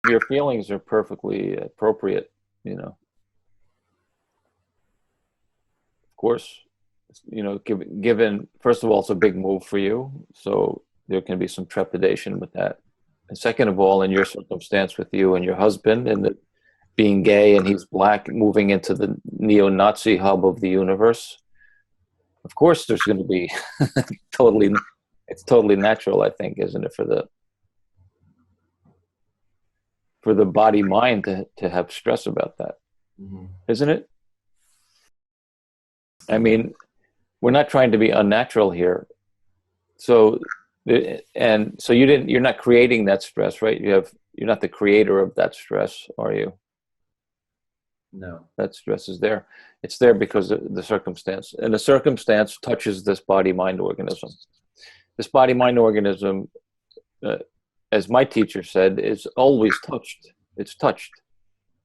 Your feelings are perfectly appropriate, you know. Of course, given first of all, it's a big move for you, so there can be some trepidation with that. And second of all, in your circumstance with you and your husband, and the, being gay and he's black, moving into the neo-Nazi hub of the universe, of course, there's going to be totally, it's totally natural, I think, isn't it, for the body mind to have stress about that, Hmm. isn't it? I mean, we're not trying to be unnatural here. So, and so you're not creating that stress, right? You're not the creator of that stress, are you? No. That stress is there. It's there because of the circumstance, and the circumstance touches this body mind organism. This body mind organism, uh, as my teacher said, is always touched. It's touched.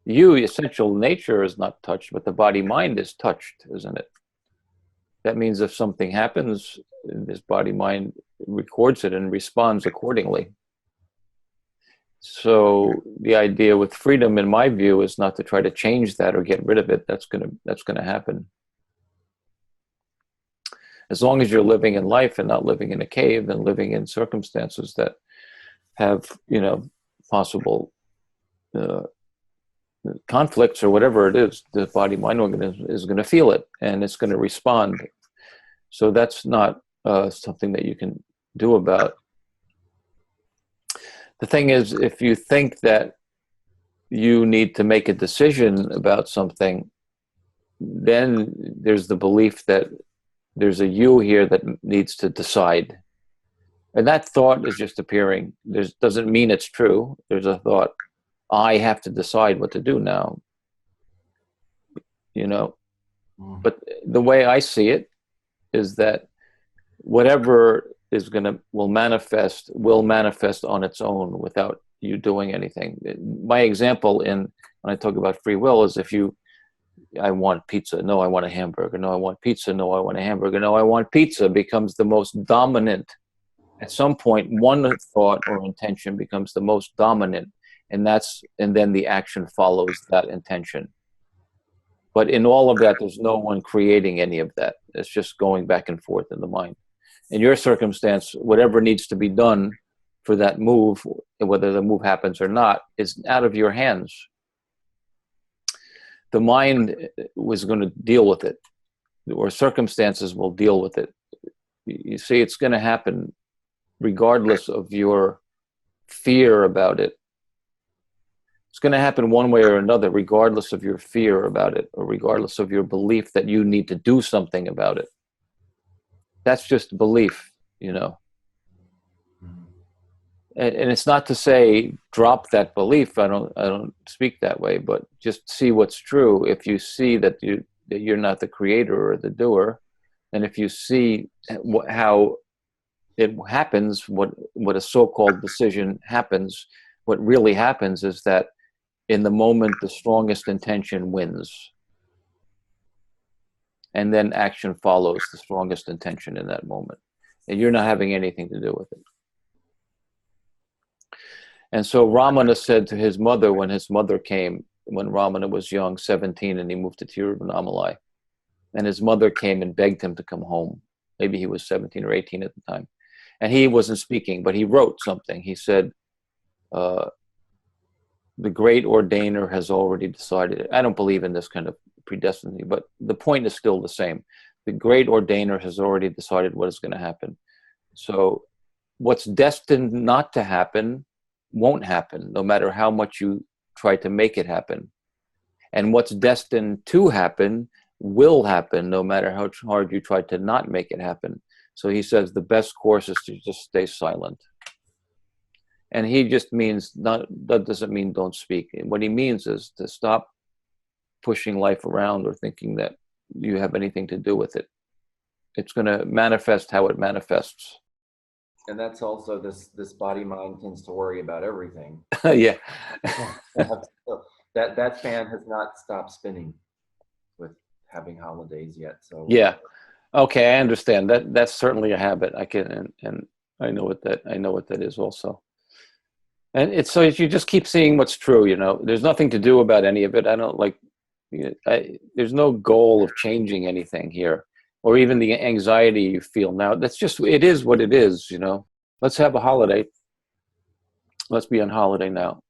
You, essential nature, is not touched, but the body mind is touched, isn't it? That means if something happens, this body mind records it and responds accordingly. So the idea with freedom, in my view, is not to try to change that or get rid of it. That's gonna happen. As long as you're living in life and not living in a cave and living in circumstances that have, possible uh, conflicts or whatever it is, the body mind organism is going to feel it and it's going to respond. So that's not something that you can do about. The thing is, if you think that you need to make a decision about something, then there's the belief that there's a you here that needs to decide. And that thought is just appearing. Doesn't mean it's true. There's a thought, I have to decide what to do now, you know. Mm. But the way I see it is that whatever is will manifest on its own without you doing anything. My example when I talk about free will is if I want pizza, no, I want a hamburger, no, I want pizza, no, I want a hamburger, no, I want pizza becomes the most dominant. At some point, one thought or intention becomes the most dominant, and then the action follows that intention. But in all of that, there's no one creating any of that. It's just going back and forth in the mind. In your circumstance, whatever needs to be done for that move, whether the move happens or not, is out of your hands. The mind was going to deal with it, or circumstances will deal with it. You see, it's going to happen regardless of your fear about it. It's going to happen one way or another, regardless of your fear about it, or regardless of your belief that you need to do something about it. That's just belief, you know. Mhm. And it's not to say drop that belief. I don't speak that way, but just see what's true. If you see that you're not the creator or the doer, and if you see how it happens, what a so-called decision happens, what really happens is that in the moment the strongest intention wins, and then action follows the strongest intention in that moment, and you're not having anything to do with it. And so Ramana said to his mother when his mother came, when Ramana was young, 17, and he moved to Tiruvannamalai, and his mother came and begged him to come home. Maybe he was 17 or 18 at the time. And he wasn't speaking, but he wrote something. He said, uh, the great ordainer has already decided. I don't believe in this kind of predestiny, but the point is still the same. The great ordainer has already decided what is going to happen. So what's destined not to happen won't happen, no matter how much you try to make it happen. And what's destined to happen will happen, no matter how hard you try to not make it happen. So he says the best course is to just stay silent. And he just means that doesn't mean don't speak. What he means is to stop pushing life around or thinking that you have anything to do with it. It's going to manifest how it manifests. And that's also this body mind tends to worry about everything. Yeah. So that fan has not stopped spinning with having holidays yet. So Yeah. Okay, I understand. That's certainly a habit. I can and I know what that is also. And it's so you just keep seeing what's true, you know. There's nothing to do about any of it. I don't like, there's no goal of changing anything here, or even the anxiety you feel now. That's just, it is what it is, you know. Let's have a holiday. Let's be on holiday now.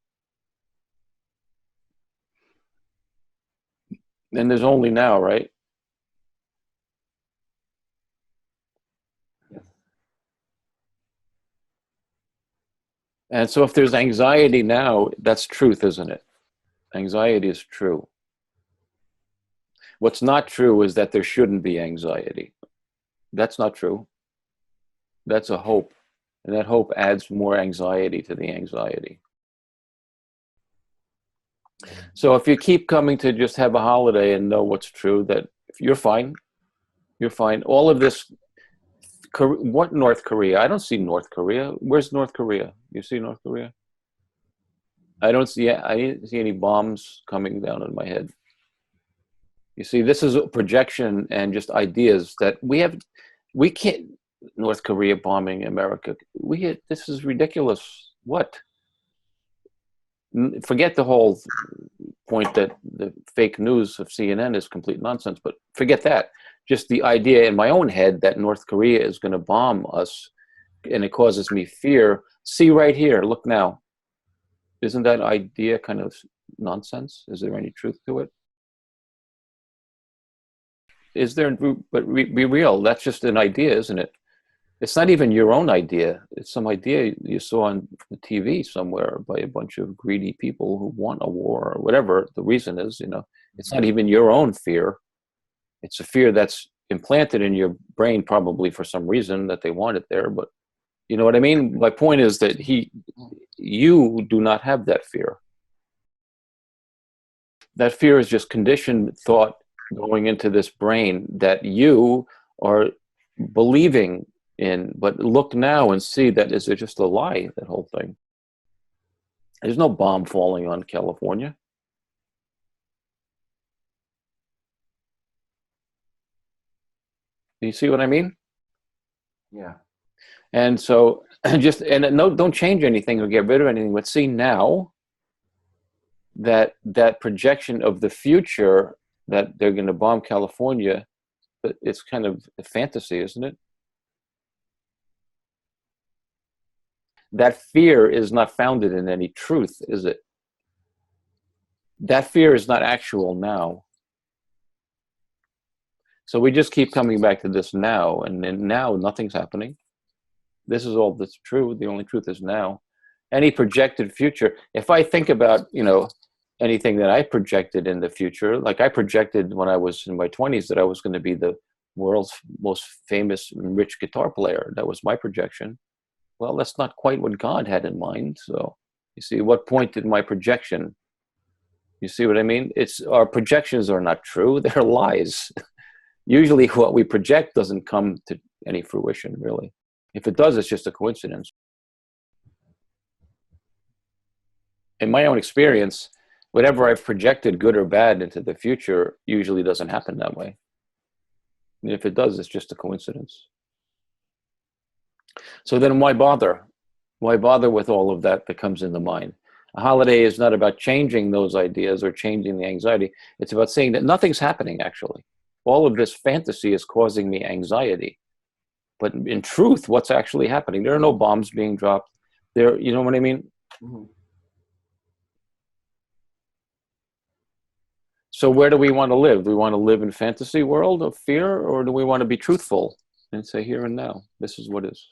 And there's only now, right? Yes. And so if there's anxiety now, that's truth, isn't it? Anxiety is true. What's not true is that there shouldn't be anxiety. That's not true. That's a hope. And that hope adds more anxiety to the anxiety. So if you keep coming to just have a holiday and know what's true, that you're fine, you're fine. All of this, what North Korea? I don't see North Korea. Where's North Korea? You see North Korea? I don't see any bombs coming down on my head. You see, this is a projection and just ideas that we can't, North Korea bombing America. This is ridiculous. What? Forget the whole point that the fake news of CNN is complete nonsense, but forget that. Just the idea in my own head that North Korea is going to bomb us and it causes me fear. See right here, look now. Isn't that idea kind of nonsense? Is there any truth to it? Is there, but be real, that's just an idea, isn't it? It's not even your own idea. It's some idea you saw on the TV somewhere by a bunch of greedy people who want a war or whatever the reason is, you know. It's not even your own fear. It's a fear that's implanted in your brain probably for some reason that they want it there, but you know what I mean? My point is that you do not have that fear. That fear is just conditioned thought going into this brain that you are believing in. But look now and see that is it just a lie, that whole thing. There's no bomb falling on California. Do you see what I mean? Yeah. And so just, and no, don't change anything or get rid of anything, but see now that that projection of the future that they're going to bomb California, it's kind of a fantasy, isn't it? That fear is not founded in any truth, is it? That fear is not actual now. So we just keep coming back to this now, and now nothing's happening. This is all that's true. The only truth is now. Any projected future, if I think about, you know, anything that I projected in the future, like I projected when I was in my 20s that I was going to be the world's most famous and rich guitar player. That was my projection. Well, that's not quite what God had in mind. So you see, what point did my projection, you see what I mean? It's, our projections are not true. They're lies. Usually what we project doesn't come to any fruition, really. If it does, it's just a coincidence. In my own experience, whatever I've projected, good or bad, into the future usually doesn't happen that way. And if it does, it's just a coincidence. So then why bother? Why bother with all of that that comes in the mind? A holiday is not about changing those ideas or changing the anxiety. It's about saying that nothing's happening, actually. All of this fantasy is causing me anxiety. But in truth, what's actually happening? There are no bombs being dropped. There, you know what I mean? Mm-hmm. So where do we want to live? Do we want to live in fantasy world of fear, or do we want to be truthful and say here and now, this is what is?